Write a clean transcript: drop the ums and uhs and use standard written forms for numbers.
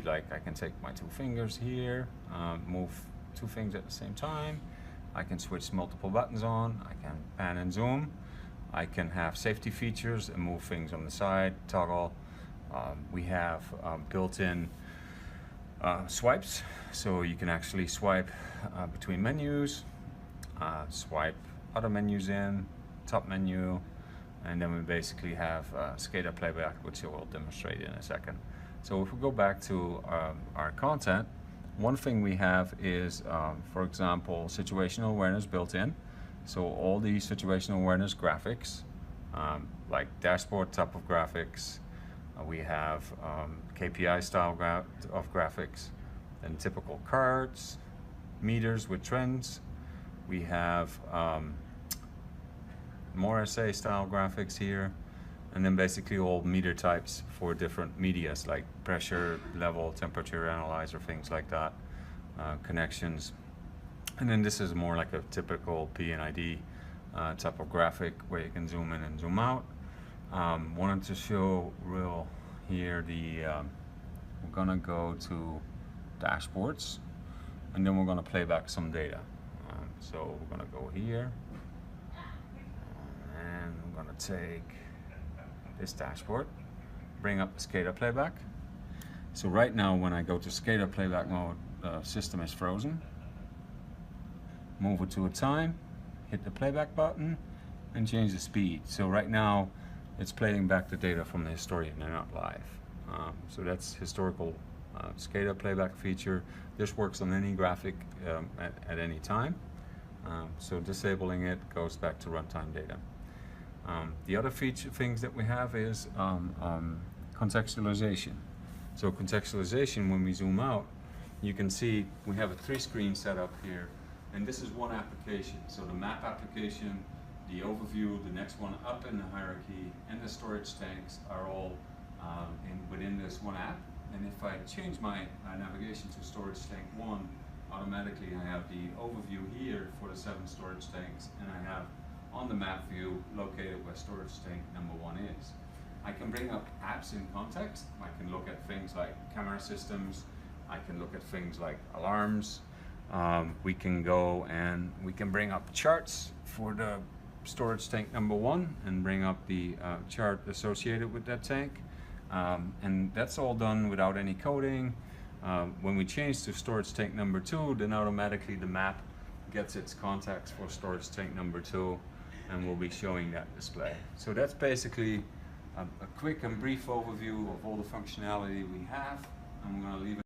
be like, I can take my two fingers here, move two things at the same time. I can switch multiple buttons on. I can pan and zoom. I can have safety features and move things on the side, toggle. We have built-in swipes, so you can actually swipe between menus, swipe other menus in, top menu, and then we basically have Scada Playback, which I will demonstrate in a second. So if we go back to our content, one thing we have is, for example, situational awareness built in. So all the situational awareness graphics, like dashboard type of graphics, we have KPI style of graphics, and typical cards, meters with trends. We have more essay style graphics here, and then basically all meter types for different medias like pressure, level, temperature analyzer, things like that, connections. And then this is more like a typical P&ID type of graphic where you can zoom in and zoom out. Wanted to show real here we're gonna go to dashboards, and then we're gonna play back some data. So we're gonna go here, and we're gonna take this dashboard, bring up the Scada Playback. So right now when I go to Scada Playback mode, the system is frozen. Move it to a time, hit the playback button, and change the speed. So right now it's playing back the data from the historian, they're not live. So that's historical Scada Playback feature. This works on any graphic at any time. So disabling it goes back to runtime data. The other things that we have is contextualization. So contextualization, when we zoom out, you can see we have a 3-screen setup here, and this is one application. So the map application, the overview, the next one up in the hierarchy, and the storage tanks are all within this one app. And if I change my navigation to storage tank 1, automatically I have the overview here for the 7 storage tanks, and I have on the map view located where storage tank number 1 is. I can bring up apps in context. I can look at things like camera systems. I can look at things like alarms. We can go and we can bring up charts for the storage tank number 1 and bring up the chart associated with that tank. And that's all done without any coding. When we change to storage tank number 2, then automatically the map gets its context for storage tank number 2, and we'll be showing that display. So that's basically a quick and brief overview of all the functionality we have. I'm going to